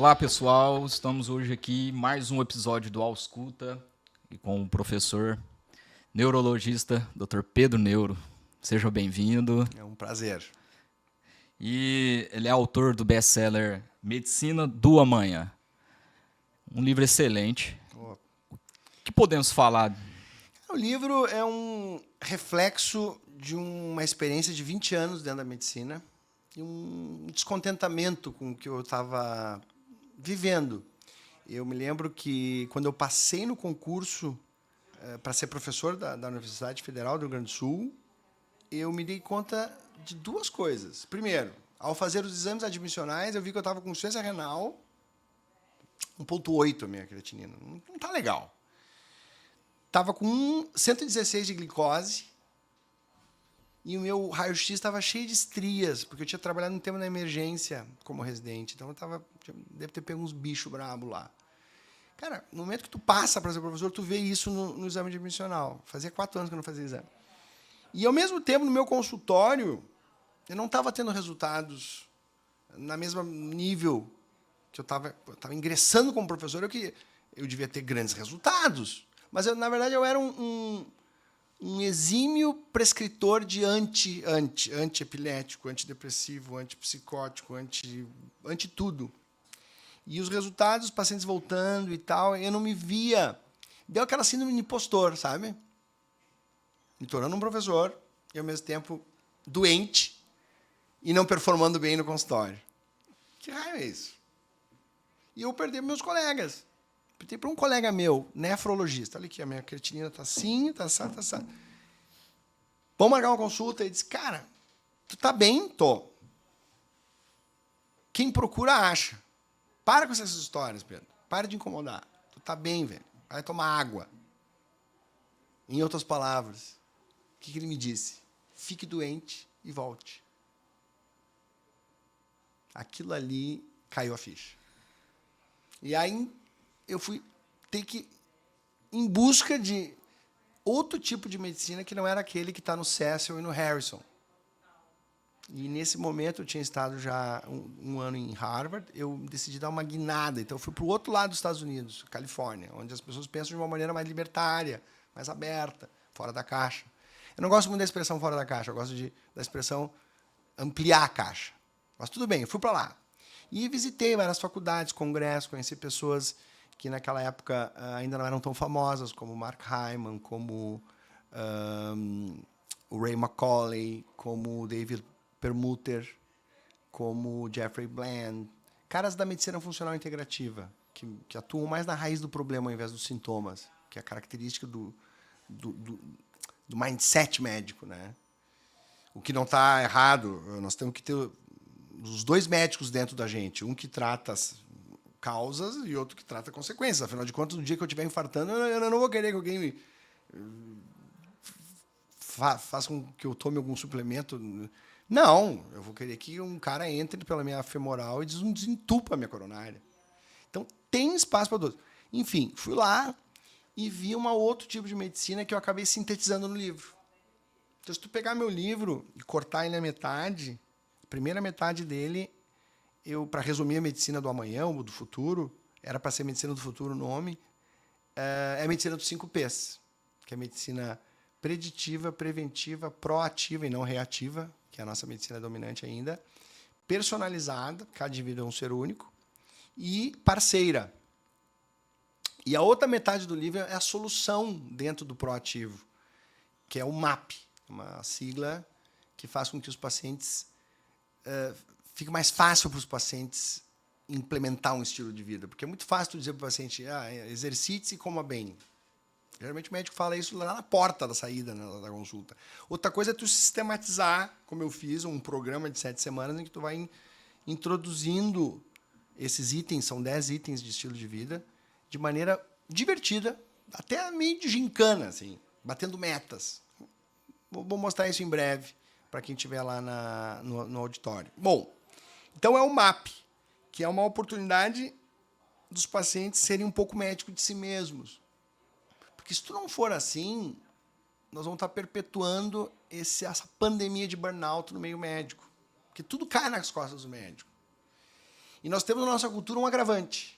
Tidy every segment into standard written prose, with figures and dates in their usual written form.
Olá, pessoal. Estamos hoje aqui mais um episódio do Ausculta e com o professor neurologista Dr. Pedro Neuro. Seja bem-vindo. É um prazer. E ele é autor do best-seller Medicina do Amanhã. Um livro excelente. O que podemos falar? O livro é um reflexo de uma experiência de 20 anos dentro da medicina e um descontentamento com o que eu estava vivendo. Eu me lembro que, quando eu passei no concurso para ser professor da Universidade Federal do Rio Grande do Sul, eu me dei conta de duas coisas. Primeiro, ao fazer os exames admissionais, eu vi que eu estava com insuficiência renal, 1,8 a minha creatinina. Não está legal. Estava com 116 de glicose e o meu raio-x estava cheio de estrias, porque eu tinha trabalhado um tempo na emergência como residente. Então, deve ter pego uns bichos brabos lá. Cara, no momento que tu passa para ser professor, tu vê isso no exame admissional. Fazia 4 anos que eu não fazia exame. E, ao mesmo tempo, no meu consultório, eu não estava tendo resultados na mesma nível que eu estava ingressando como professor. Eu devia ter grandes resultados. Mas, na verdade, eu era um exímio prescritor de antiepilético, antidepressivo, antipsicótico, anti tudo. E os resultados, os pacientes voltando e tal, eu não me via. Deu aquela síndrome de impostor, sabe? Me tornando um professor e, ao mesmo tempo, doente e não performando bem no consultório. Que raio é isso? E eu perdi meus colegas. Perguntei para um colega meu, nefrologista. Olha aqui, a minha creatinina está assim, está assim, está assim. Vamos marcar uma consulta. Ele disse, cara, tu tá bem? Tô. Quem procura, acha. Para com essas histórias, Pedro. Para de incomodar. Tu tá bem, velho. Vai tomar água. Em outras palavras, o que ele me disse? Fique doente e volte. Aquilo ali caiu a ficha. E aí eu fui ter que ir em busca de outro tipo de medicina que não era aquele que está no Cecil e no Harrison. E, nesse momento, eu tinha estado já um ano em Harvard, eu decidi dar uma guinada. Então, eu fui para o outro lado dos Estados Unidos, Califórnia, onde as pessoas pensam de uma maneira mais libertária, mais aberta, fora da caixa. Eu não gosto muito da expressão fora da caixa, eu gosto da expressão ampliar a caixa. Mas tudo bem, eu fui para lá. E visitei várias faculdades, congressos, conheci pessoas que naquela época ainda não eram tão famosas, como Mark Hyman, como o Ray McCauley, como o David Perlmutter, como o Jeffrey Bland, caras da medicina funcional integrativa, que atuam mais na raiz do problema ao invés dos sintomas, que é a característica do mindset médico, né? O que não está errado, nós temos que ter os dois médicos dentro da gente, um que trata as causas e outro que trata consequências. Afinal de contas, no dia que eu estiver infartando, eu não vou querer que alguém faça com que eu tome algum suplemento. Não, eu vou querer que um cara entre pela minha femoral e desentupa a minha coronária. Então, tem espaço para todos. Enfim, fui lá e vi um outro tipo de medicina que eu acabei sintetizando no livro. Então, se tu pegar meu livro e cortar ele na metade, a primeira metade dele, para resumir a medicina do amanhã, ou do futuro, era para ser medicina do futuro o nome, é a medicina dos 5 Ps, que é a medicina preditiva, preventiva, proativa e não reativa, que é a nossa medicina dominante ainda, personalizada, cada indivíduo é um ser único, e parceira. E a outra metade do livro é a solução dentro do proativo, que é o MAP, uma sigla que faz com que os pacientes... fique mais fácil para os pacientes implementar um estilo de vida. Porque é muito fácil tu dizer para o paciente, exercite-se e coma bem. Geralmente o médico fala isso lá na porta da saída, né, da consulta. Outra coisa é tu sistematizar, como eu fiz, um programa de 7 semanas em que tu vai introduzindo esses itens, são 10 itens de estilo de vida, de maneira divertida, até meio de gincana, assim, batendo metas. Vou mostrar isso em breve para quem estiver lá no auditório. Bom, então é o MAP, que é uma oportunidade dos pacientes serem um pouco médicos de si mesmos. Porque, se tu não for assim, nós vamos estar perpetuando essa pandemia de burnout no meio médico. Porque tudo cai nas costas do médico. E nós temos na nossa cultura um agravante.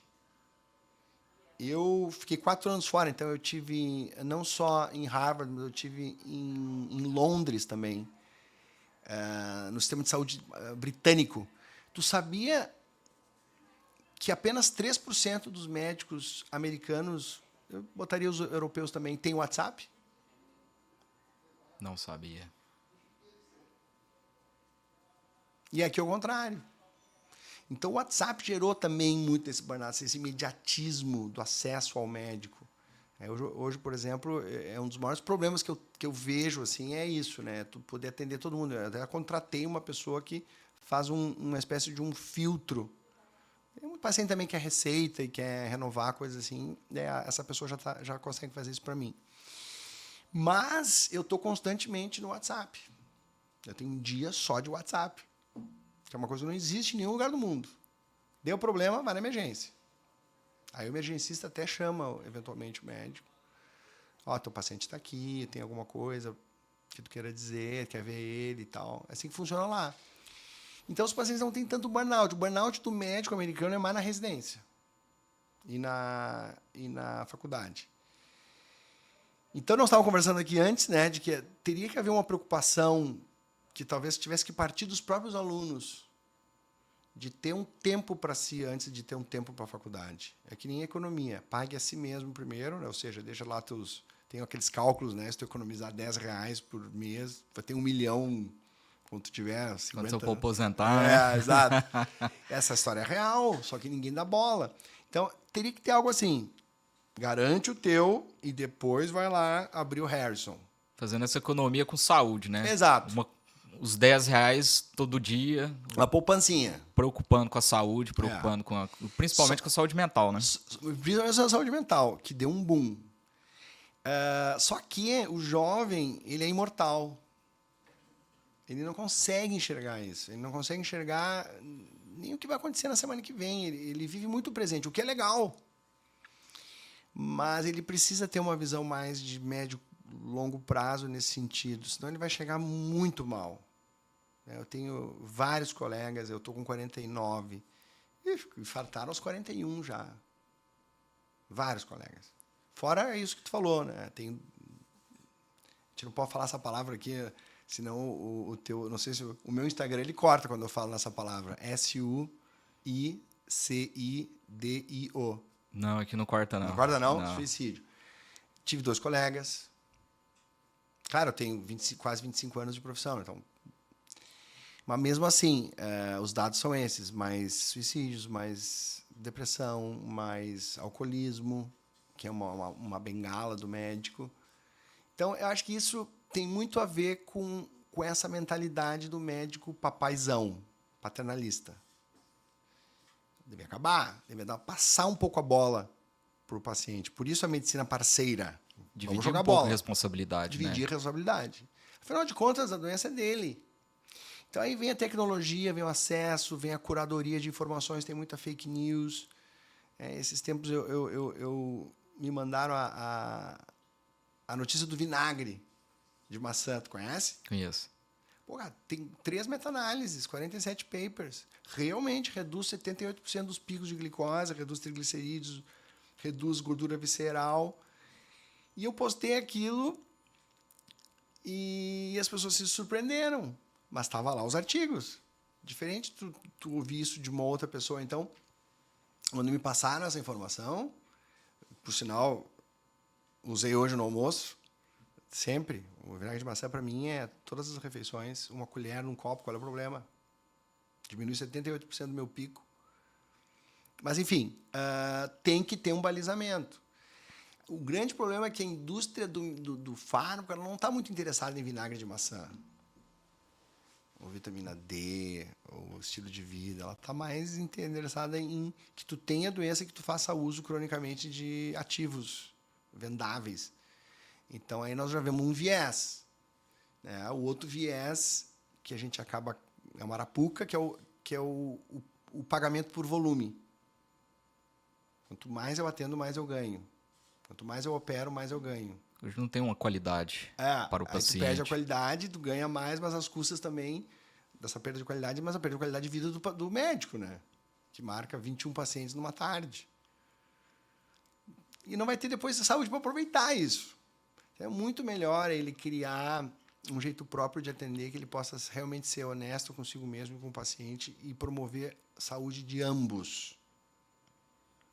Eu fiquei 4 anos fora, então eu tive não só em Harvard, mas eu tive em Londres também, no sistema de saúde britânico. Tu sabia que apenas 3% dos médicos americanos, eu botaria os europeus também, têm WhatsApp? Não sabia. E aqui é o contrário. Então, o WhatsApp gerou também muito esse burnout, esse imediatismo do acesso ao médico. Hoje, por exemplo, é um dos maiores problemas que eu vejo, assim, é isso, né? Tu poder atender todo mundo. Eu até contratei uma pessoa que faz uma espécie de um filtro. Tem um paciente também que quer receita e quer renovar, coisas assim. Essa pessoa já consegue fazer isso para mim. Mas eu estou constantemente no WhatsApp. Eu tenho um dia só de WhatsApp. Que é uma coisa que não existe em nenhum lugar do mundo. Deu problema, vai na emergência. Aí o emergencista até chama, eventualmente, o médico. Ó, teu paciente está aqui, tem alguma coisa que tu queira dizer, quer ver ele e tal. É assim que funciona lá. Então, os pacientes não têm tanto burnout. O burnout do médico americano é mais na residência e na faculdade. Então, nós estávamos conversando aqui antes, né, de que teria que haver uma preocupação que talvez tivesse que partir dos próprios alunos, de ter um tempo para si antes de ter um tempo para a faculdade. É que nem economia. Pague a si mesmo primeiro, né? Ou seja, deixa lá tem aqueles cálculos, né? Se tu economizar R$10 por mês, vai ter 1 milhão quando tu tiver 50 Quando você for aposentar, né? Exato. Essa história é real, só que ninguém dá bola. Então, teria que ter algo assim. Garante o teu e depois vai lá abrir o Harrison. Fazendo essa economia com saúde, né? Exato. Os R$10 todo dia. Uma poupancinha. Preocupando com a saúde, preocupando principalmente com a saúde mental, né? Principalmente a saúde mental, que deu um boom. Só que o jovem, ele é imortal. Ele não consegue enxergar isso. Ele não consegue enxergar nem o que vai acontecer na semana que vem. Ele vive muito presente, o que é legal. Mas ele precisa ter uma visão mais de médio, longo prazo nesse sentido. Senão ele vai chegar muito mal. Eu tenho vários colegas, eu estou com 49. E infartaram aos 41 já. Vários colegas. Fora isso que tu falou, né? A gente não pode falar essa palavra aqui, senão o teu... Não sei se... O meu Instagram, ele corta quando eu falo nessa palavra. SUICIDIO. Não, aqui não corta, não. Não corta, não? Não. Suicídio. Tive 2 colegas. Claro, eu tenho quase 25 anos de profissão, então... Mas mesmo assim, os dados são esses. Mais suicídios, mais depressão, mais alcoolismo, que é uma bengala do médico. Então, eu acho que isso tem muito a ver com essa mentalidade do médico papaizão, paternalista. Deve acabar, passar um pouco a bola para o paciente. Por isso a medicina parceira. Dividir jogar um pouco bola. a responsabilidade, Dividir né? a responsabilidade. Afinal de contas, a doença é dele. Então aí vem a tecnologia, vem o acesso, vem a curadoria de informações, tem muita fake news. Esses tempos me mandaram a notícia do vinagre de maçã, tu conhece? Conheço. Porra, tem 3 meta-análises, 47 papers. Realmente reduz 78% dos picos de glicose, reduz triglicerídeos, reduz gordura visceral. E eu postei aquilo e as pessoas se surpreenderam. Mas estava lá os artigos. Diferente tu ouvir isso de uma outra pessoa. Então, quando me passaram essa informação, por sinal, usei hoje no almoço, sempre. O vinagre de maçã, para mim, é todas as refeições, uma colher num copo, qual é o problema? Diminui 78% do meu pico. Mas, enfim, tem que ter um balizamento. O grande problema é que a indústria do fármaco ela não está muito interessada em vinagre de maçã. Ou vitamina D, ou estilo de vida. Ela está mais interessada em que tu tenha doença e que tu faça uso cronicamente de ativos vendáveis. Então, aí nós já vemos um viés. Né? O outro viés que a gente acaba... É uma arapuca, que é o pagamento por volume. Quanto mais eu atendo, mais eu ganho. Quanto mais eu opero, mais eu ganho. Hoje não tem uma qualidade para o paciente. Tu perde a qualidade, tu ganha mais, mas as custas também dessa perda de qualidade, mas a perda de qualidade de vida do médico, né? que marca 21 pacientes numa tarde. E não vai ter depois saúde para aproveitar isso. É muito melhor ele criar um jeito próprio de atender, que ele possa realmente ser honesto consigo mesmo e com o paciente e promover a saúde de ambos.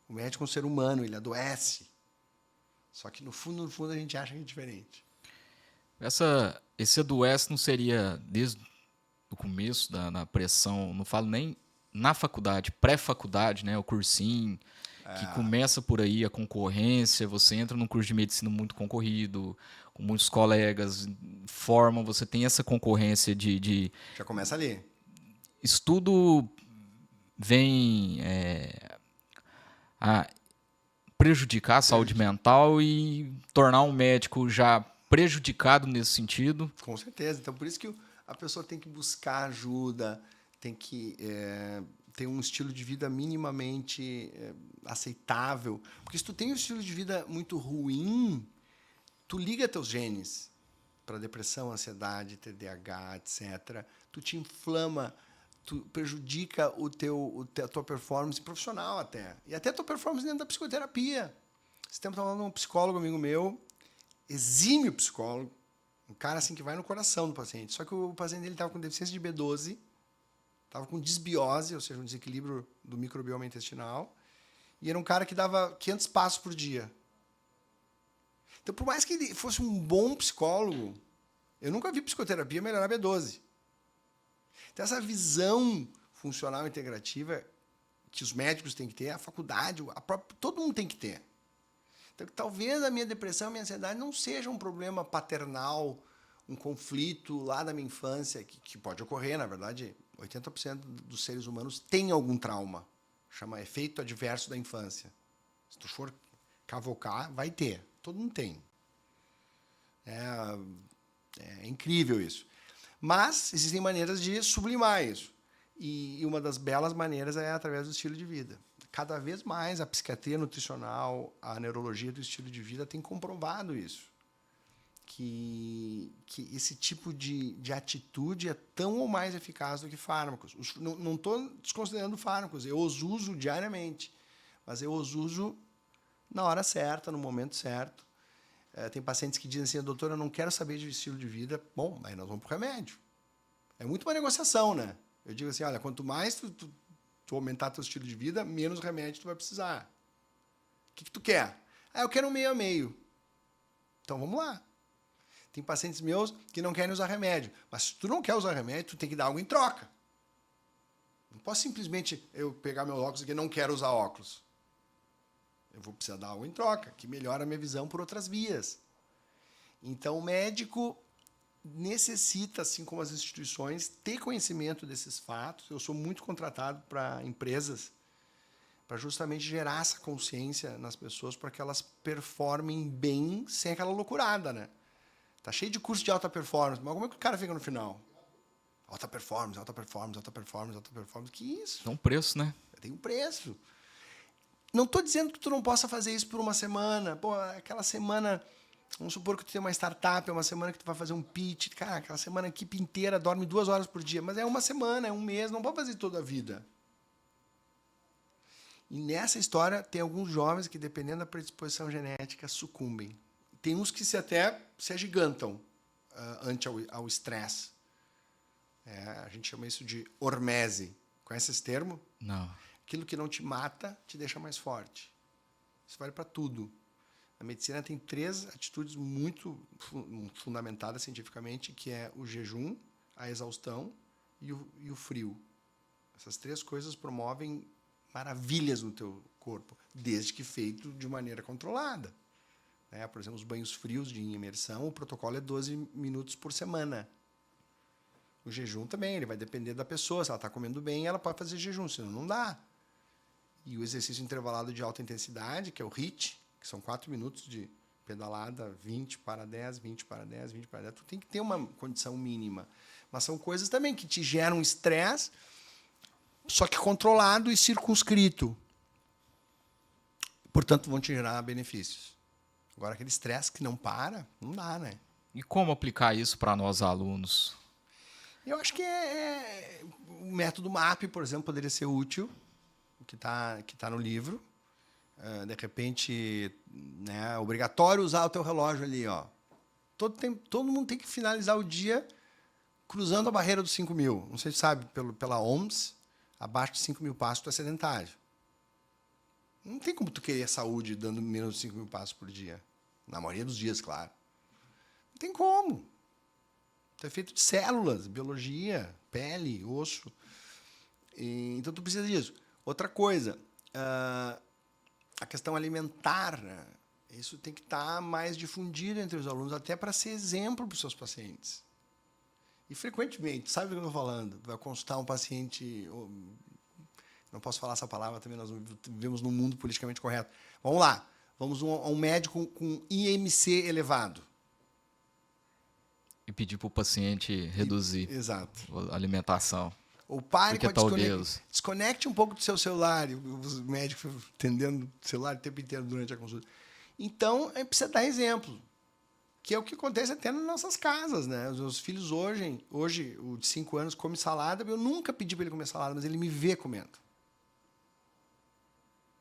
O médico é um ser humano, ele adoece. Só que no fundo, a gente acha que é diferente. Esse adoece não seria desde o começo da pressão, não falo nem na faculdade, pré-faculdade, né, o cursinho, que começa por aí a concorrência, você entra num curso de medicina muito concorrido, com muitos colegas, você tem essa concorrência de Já começa ali. estudo vem a prejudicar a saúde mental e tornar um médico já prejudicado nesse sentido. Com certeza. Então, por isso que a pessoa tem que buscar ajuda, tem que ter um estilo de vida minimamente aceitável. Porque se tu tem um estilo de vida muito ruim, tu liga teus genes para depressão, ansiedade, TDAH, etc. Tu te inflama, tu prejudica a tua performance profissional até. E até a tua performance dentro da psicoterapia. Esse tempo eu estava falando com um psicólogo amigo meu, exímio psicólogo, um cara assim que vai no coração do paciente. Só que o paciente dele estava com deficiência de B12, estava com disbiose, ou seja, um desequilíbrio do microbioma intestinal, e era um cara que dava 500 passos por dia. Então, por mais que ele fosse um bom psicólogo, eu nunca vi psicoterapia melhorar B12. Então, essa visão funcional integrativa que os médicos têm que ter, a faculdade, todo mundo tem que ter. Então, talvez a minha depressão, a minha ansiedade não seja um problema paternal, um conflito lá da minha infância, que pode ocorrer, na verdade, 80% dos seres humanos têm algum trauma. Chama efeito adverso da infância. Se tu for cavocar, vai ter. Todo mundo tem. É incrível isso. Mas existem maneiras de sublimar isso. E uma das belas maneiras é através do estilo de vida. Cada vez mais a psiquiatria nutricional, a neurologia do estilo de vida tem comprovado isso. Que esse tipo de atitude é tão ou mais eficaz do que fármacos. Não estou desconsiderando fármacos, eu os uso diariamente. Mas eu os uso na hora certa, no momento certo. Tem pacientes que dizem assim, doutor, eu não quero saber de estilo de vida. Bom, aí nós vamos para o remédio. É muito uma negociação, né? Eu digo assim, olha, quanto mais tu aumentar teu estilo de vida, menos remédio tu vai precisar. O que tu quer? Eu quero um meio a meio. Então, vamos lá. Tem pacientes meus que não querem usar remédio. Mas se tu não quer usar remédio, tu tem que dar algo em troca. Não posso simplesmente eu pegar meu óculos e não quero usar óculos. Eu vou precisar dar algo em troca, que melhora a minha visão por outras vias. Então, o médico necessita, assim como as instituições, ter conhecimento desses fatos. Eu sou muito contratado para empresas para justamente gerar essa consciência nas pessoas para que elas performem bem sem aquela loucurada, né? Tá cheio de curso de alta performance, mas como é que o cara fica no final? Alta performance, alta performance, alta performance, alta performance. Que isso? Tem um preço, né? Tem um preço. Não estou dizendo que tu não possa fazer isso por uma semana. Pô, aquela semana, vamos supor que tu tem uma startup, é uma semana que tu vai fazer um pitch. Cara, aquela semana a equipe inteira dorme 2 horas por dia. Mas é uma semana, é um mês, não pode fazer toda a vida. E nessa história tem alguns jovens que, dependendo da predisposição genética, sucumbem. Tem uns que até se agigantam ante ao estresse. A gente chama isso de hormese. Conhece esse termo? Não. Aquilo que não te mata te deixa mais forte. Isso vale para tudo. A medicina tem 3 atitudes muito fundamentadas cientificamente, que é o jejum, a exaustão e o frio. Essas 3 coisas promovem maravilhas no teu corpo, desde que feito de maneira controlada. Por exemplo, os banhos frios de imersão, o protocolo é 12 minutos por semana. O jejum também, ele vai depender da pessoa. Se ela está comendo bem, ela pode fazer jejum, senão não dá. E o exercício intervalado de alta intensidade, que é o HIIT, que são 4 minutos de pedalada, 20 para 10, 20 para 10, 20 para 10. Tu tem que ter uma condição mínima. Mas são coisas também que te geram estresse, só que controlado e circunscrito. Portanto, vão te gerar benefícios. Agora, aquele estresse que não para, não dá, né? E como aplicar isso para nós alunos? Eu acho que o método MAP, por exemplo, poderia ser útil. que tá no livro. De repente, né, obrigatório usar o teu relógio ali, ó. Todo mundo tem que finalizar o dia cruzando a barreira dos 5.000. Não sei se sabe, pela OMS, abaixo de 5.000 passos tu é sedentário. Não tem como tu querer saúde dando menos de 5.000 passos por dia. Na maioria dos dias, claro. Não tem como. Tu é feito de células, biologia, pele, osso. Então tu precisa disso. Outra coisa, a questão alimentar, né? Isso tem que estar mais difundido entre os alunos, até para ser exemplo para os seus pacientes. E frequentemente, sabe do que eu estou falando? Vai consultar um paciente... Não posso falar essa palavra também, nós vivemos num mundo politicamente correto. Vamos lá, vamos a um médico com IMC elevado. E pedir para o paciente reduzir Exato. a alimentação. Ou pare com a talvez desconecte um pouco do seu celular. Os médicos atendendo o celular o tempo inteiro durante a consulta. Então, precisa dar exemplo. Que é o que acontece até nas nossas casas, né? Os meus filhos hoje, o de 5 anos, come salada. Eu nunca pedi para ele comer salada, mas ele me vê comendo.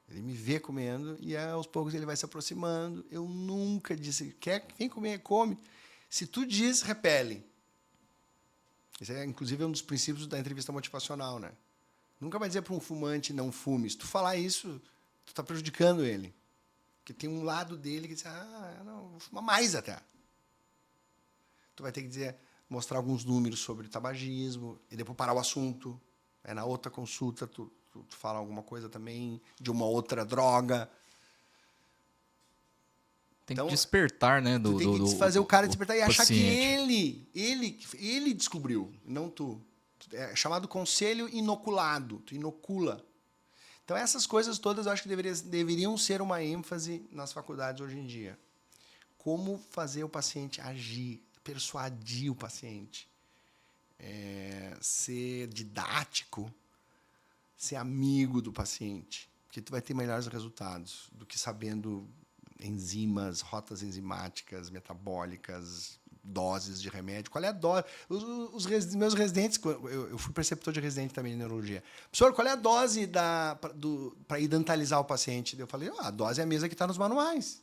Ele me vê comendo e aos poucos ele vai se aproximando. Eu nunca disse, vem comer, come. Se tu diz, repele. Esse é, inclusive, um dos princípios da entrevista motivacional, né? Nunca vai dizer para um fumante não fume. Se tu falar isso, tu está prejudicando ele. Porque tem um lado dele que diz, não, vou fumar mais até. Tu vai ter que dizer, mostrar alguns números sobre tabagismo e depois parar o assunto. Na outra consulta, tu fala alguma coisa também de uma outra droga. Tem que despertar, né? Tu tem que fazer o cara despertar e achar paciente. que ele descobriu, não tu. É chamado conselho inoculado. Tu inocula. Então, essas coisas todas eu acho que deveriam ser uma ênfase nas faculdades hoje em dia. Como fazer o paciente agir, persuadir o paciente, ser didático, ser amigo do paciente, porque tu vai ter melhores resultados do que sabendo enzimas, rotas enzimáticas, metabólicas, doses de remédio. Qual é a dose? Os meus residentes, eu fui preceptor de residente também de neurologia. Professor, qual é a dose para idantalizar o paciente? Eu falei, a dose é a mesma que está nos manuais.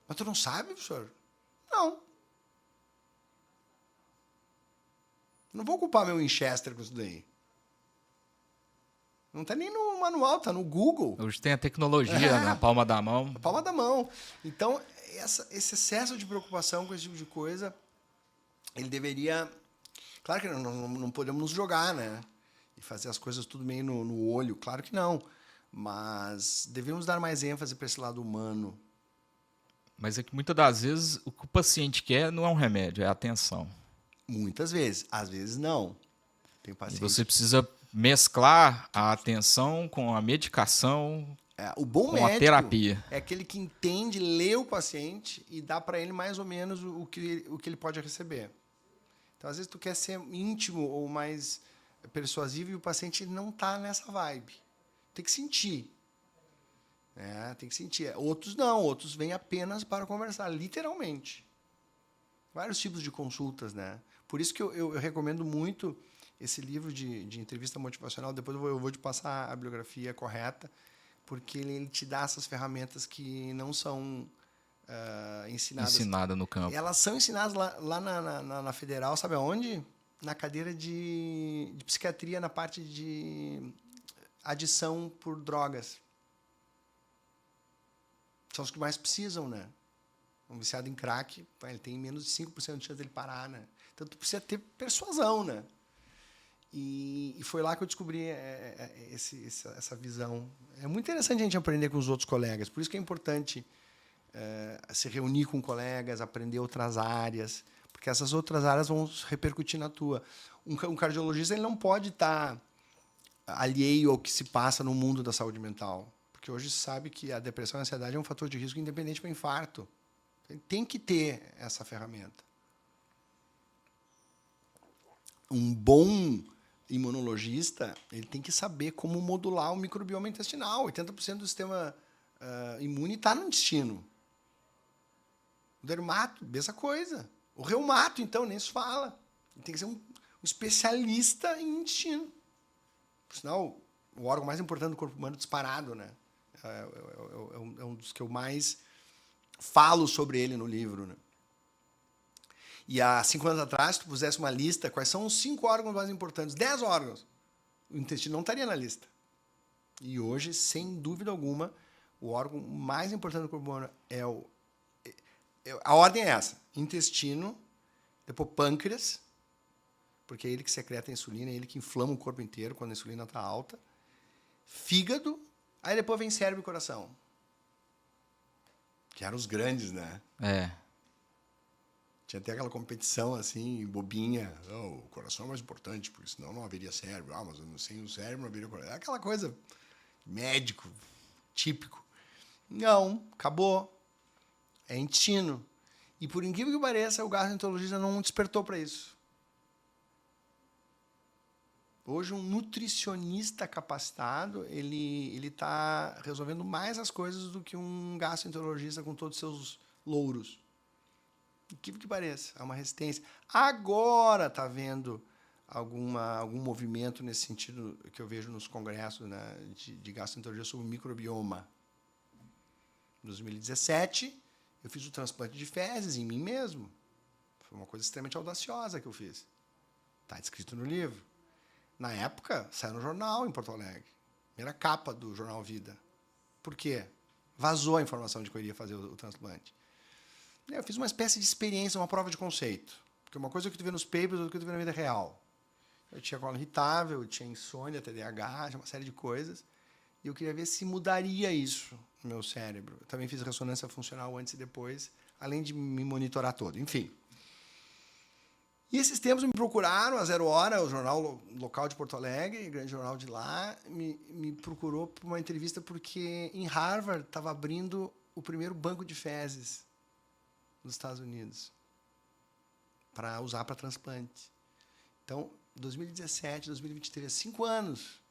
Mas tu não sabe, professor? Não. Não vou ocupar meu Winchester com isso daí. Não está nem no manual, está no Google. Hoje tem a tecnologia na palma da mão. Na palma da mão. Então, esse excesso de preocupação com esse tipo de coisa, ele deveria... Claro que não podemos nos jogar, né? E fazer as coisas tudo meio no olho. Claro que não. Mas devemos dar mais ênfase para esse lado humano. Mas é que muitas das vezes o que o paciente quer não é um remédio, é a atenção. Muitas vezes. Às vezes, não. Tem paciente... E você precisa mesclar a atenção com a medicação, o bom com médico a terapia. É aquele que entende, lê o paciente e dá para ele mais ou menos o que ele pode receber. Então, às vezes, tu quer ser íntimo ou mais persuasivo e o paciente não está nessa vibe. Tem que sentir. Tem que sentir. Outros não, outros vêm apenas para conversar, literalmente. Vários tipos de consultas, né? Por isso que eu recomendo muito esse livro de entrevista motivacional. Depois eu vou te passar a bibliografia correta, porque ele te dá essas ferramentas que não são ensinadas. Ensinada no campo. Elas são ensinadas lá na Federal, sabe aonde? Na cadeira de psiquiatria, na parte de adição por drogas. São os que mais precisam, né? Um viciado em crack, ele tem menos de 5% de chance dele parar, né? Então, tu precisa ter persuasão, né? E foi lá que eu descobri essa visão. É muito interessante a gente aprender com os outros colegas. Por isso que é importante se reunir com colegas, aprender outras áreas, porque essas outras áreas vão repercutir na tua. Um cardiologista ele não pode estar alheio ao que se passa no mundo da saúde mental. Porque hoje se sabe que a depressão e a ansiedade é um fator de risco independente para o infarto. Tem que ter essa ferramenta. Um bom imunologista, ele tem que saber como modular o microbioma intestinal. 80% do sistema imune está no intestino. O dermato, mesma coisa. O reumato, então, nem se fala. Ele tem que ser um especialista em intestino. Por sinal, o órgão mais importante do corpo humano disparado, né? É um dos que eu mais falo sobre ele no livro, né? E há 5 anos atrás, se tu pusesse uma lista, quais são os 5 órgãos mais importantes? 10 órgãos. O intestino não estaria na lista. E hoje, sem dúvida alguma, o órgão mais importante do corpo humano a ordem é essa. Intestino, depois pâncreas, porque é ele que secreta a insulina, é ele que inflama o corpo inteiro quando a insulina está alta. Fígado, aí depois vem cérebro e coração. Que eram os grandes, né? Tinha até aquela competição, assim, bobinha. Oh, o coração é mais importante, porque senão não haveria cérebro. Ah, mas sem o cérebro não haveria coração. Aquela coisa médico, típico. Não, acabou. É intestino. E por incrível que pareça, o gastroenterologista não despertou para isso. Hoje, um nutricionista capacitado, ele está resolvendo mais as coisas do que um gastroenterologista com todos os seus louros. Incrível que pareça, há uma resistência. Agora está havendo algum movimento nesse sentido que eu vejo nos congressos, né, de gastroenterologia sobre o microbioma. Em 2017, eu fiz o transplante de fezes em mim mesmo. Foi uma coisa extremamente audaciosa que eu fiz. Está descrito no livro. Na época, saiu no jornal em Porto Alegre. Primeira capa do jornal Vida. Por quê? Vazou a informação de que eu iria fazer o transplante. Eu fiz uma espécie de experiência, uma prova de conceito. Porque uma coisa é o que tu vê nos papers, outra que tu vê na vida real. Eu tinha colo irritável, eu tinha insônia, TDAH, tinha uma série de coisas. E eu queria ver se mudaria isso no meu cérebro. Eu também fiz ressonância funcional antes e depois, além de me monitorar todo. Enfim. E esses tempos me procuraram, a 0 Hora, o jornal local de Porto Alegre, grande jornal de lá, me procurou para uma entrevista porque em Harvard estava abrindo o primeiro banco de fezes nos Estados Unidos para usar para transplante. Então, 2017, 2023, 5 anos.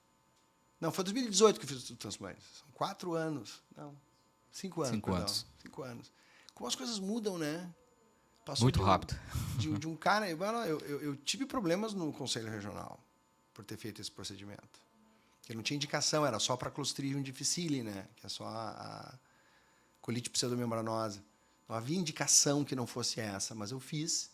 Não, foi 2018 que eu fiz o transplante. São 4 anos. Não, 5 anos. 5 anos. 5 anos. Como as coisas mudam, né? Passou muito rápido. De um cara... Eu tive problemas no Conselho Regional por ter feito esse procedimento. Porque não tinha indicação, era só para Clostridium difficile, né? Que é só a colite pseudomembranosa. Não havia indicação que não fosse essa, mas eu fiz.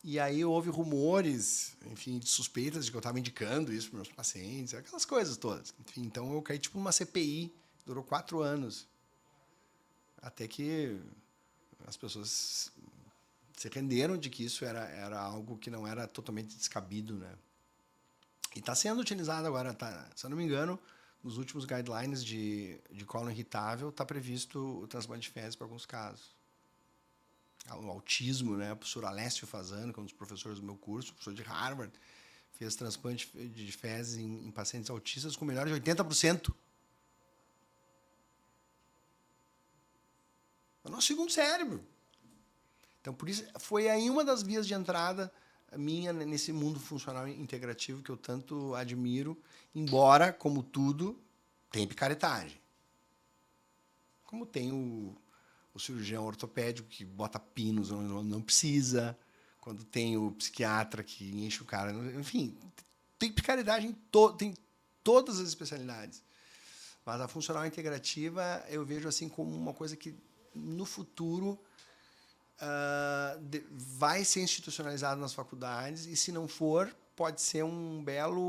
E aí houve rumores, enfim, de suspeitas de que eu estava indicando isso para meus pacientes, aquelas coisas todas. Enfim, então eu caí tipo numa CPI, durou 4 anos. Até que as pessoas se renderam de que isso era algo que não era totalmente descabido, né? E está sendo utilizado agora, se eu não me engano, nos últimos guidelines de cólon irritável, está previsto o transplante de fezes para alguns casos. O autismo, né? O professor Alessio Fasano, que é um dos professores do meu curso, professor de Harvard, fez transplante de fezes em pacientes autistas com melhora de 80%. É o nosso segundo cérebro. Então, por isso, foi aí uma das vias de entrada minha nesse mundo funcional integrativo que eu tanto admiro, embora, como tudo, tem picaretagem. Como tem o cirurgião ortopédico que bota pinos onde não precisa, quando tem o psiquiatra que enche o cara. Enfim, tem picaretagem tem todas as especialidades. Mas a funcional integrativa eu vejo assim como uma coisa que, no futuro, vai ser institucionalizado nas faculdades e, se não for, pode ser uma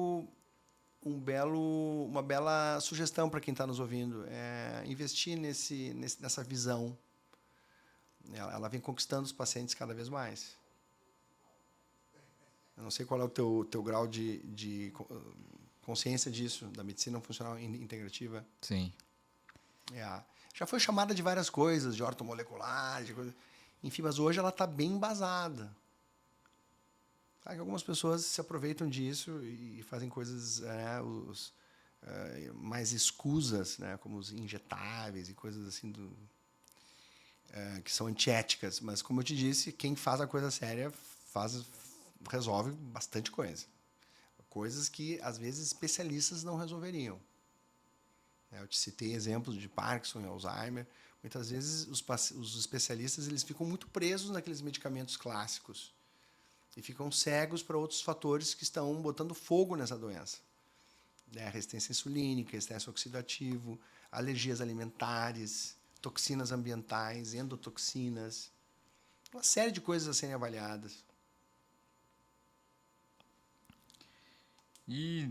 bela sugestão para quem está nos ouvindo. Investir nessa visão. Ela vem conquistando os pacientes cada vez mais. Eu não sei qual é o teu grau de consciência disso, da medicina funcional integrativa. Sim. Já foi chamada de várias coisas, de ortomolecular, de coisa. Enfim, mas hoje ela está bem embasada. Sabe que algumas pessoas se aproveitam disso e fazem coisas mais escusas, né, como os injetáveis e coisas assim que são antiéticas. Mas, como eu te disse, quem faz a coisa séria resolve bastante coisa. Coisas que, às vezes, especialistas não resolveriam. Eu te citei exemplos de Parkinson e Alzheimer. Muitas vezes os especialistas eles ficam muito presos naqueles medicamentos clássicos e ficam cegos para outros fatores que estão botando fogo nessa doença. né? Resistência insulínica, estresse oxidativo, alergias alimentares, toxinas ambientais, endotoxinas, uma série de coisas a serem avaliadas. E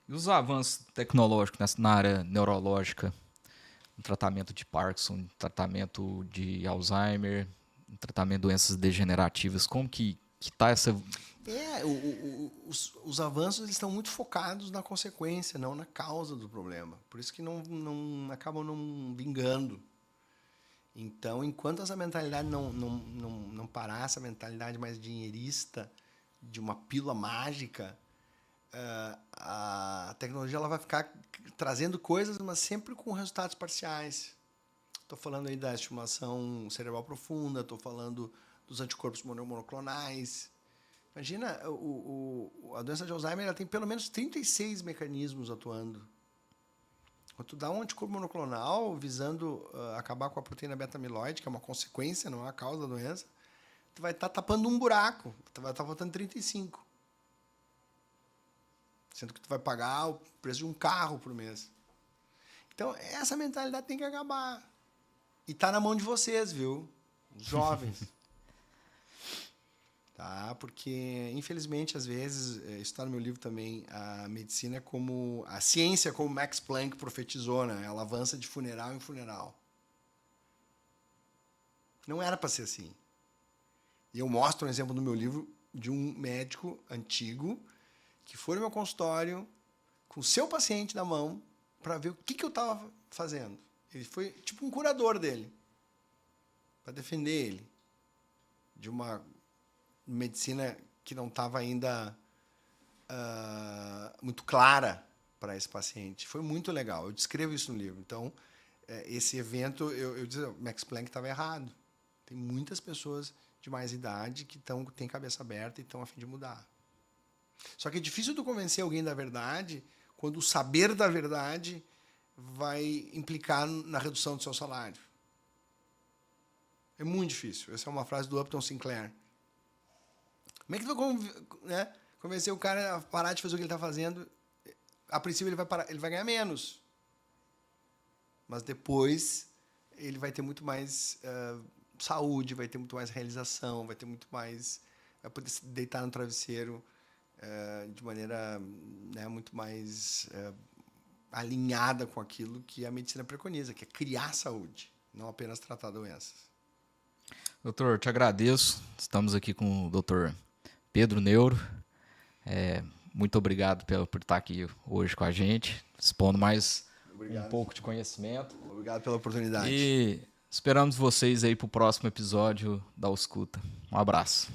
os avanços tecnológicos na área neurológica, no tratamento de Parkinson, no tratamento de Alzheimer, no tratamento de doenças degenerativas, como que está essa... Os avanços eles estão muito focados na consequência, não na causa do problema. Por isso que não acabam não vingando. Então, enquanto essa mentalidade não parar, essa mentalidade mais dinheirista, de uma pílula mágica, a tecnologia ela vai ficar trazendo coisas, mas sempre com resultados parciais. Estou falando aí da estimulação cerebral profunda, estou falando dos anticorpos monoclonais. Imagina, a doença de Alzheimer ela tem pelo menos 36 mecanismos atuando. Quando tu dá um anticorpo monoclonal visando acabar com a proteína beta-amiloide, que é uma consequência, não é a causa da doença, tu vai estar tapando um buraco, tu vai estar faltando 35. Sendo que tu vai pagar o preço de um carro por mês. Então, essa mentalidade tem que acabar. E tá na mão de vocês, viu? Os jovens. Tá? Porque, infelizmente, às vezes, isso está no meu livro também, a medicina como... A ciência, como Max Planck profetizou, né? Ela avança de funeral em funeral. Não era para ser assim. E eu mostro um exemplo no meu livro de um médico antigo que foi no meu consultório com o seu paciente na mão para ver o que eu estava fazendo. Ele foi tipo um curador dele, para defender ele de uma medicina que não estava ainda muito clara para esse paciente. Foi muito legal. Eu descrevo isso no livro. Então, esse evento, eu disse, Max Planck estava errado. Tem muitas pessoas de mais idade que têm cabeça aberta e estão a fim de mudar. Só que é difícil tu convencer alguém da verdade quando o saber da verdade vai implicar na redução do seu salário. É muito difícil. Essa é uma frase do Upton Sinclair. Como é que tu vai convencer o cara a parar de fazer o que ele está fazendo? A princípio ele vai ganhar menos. Mas depois ele vai ter muito mais saúde, vai ter muito mais realização, vai poder se deitar no travesseiro de maneira muito mais alinhada com aquilo que a medicina preconiza, que é criar saúde, não apenas tratar doenças. Doutor, te agradeço. Estamos aqui com o doutor Pedro Neuro. Muito obrigado por estar aqui hoje com a gente, expondo mais um pouco de conhecimento. Obrigado pela oportunidade. E esperamos vocês aí para o próximo episódio da Ausculta. Um abraço.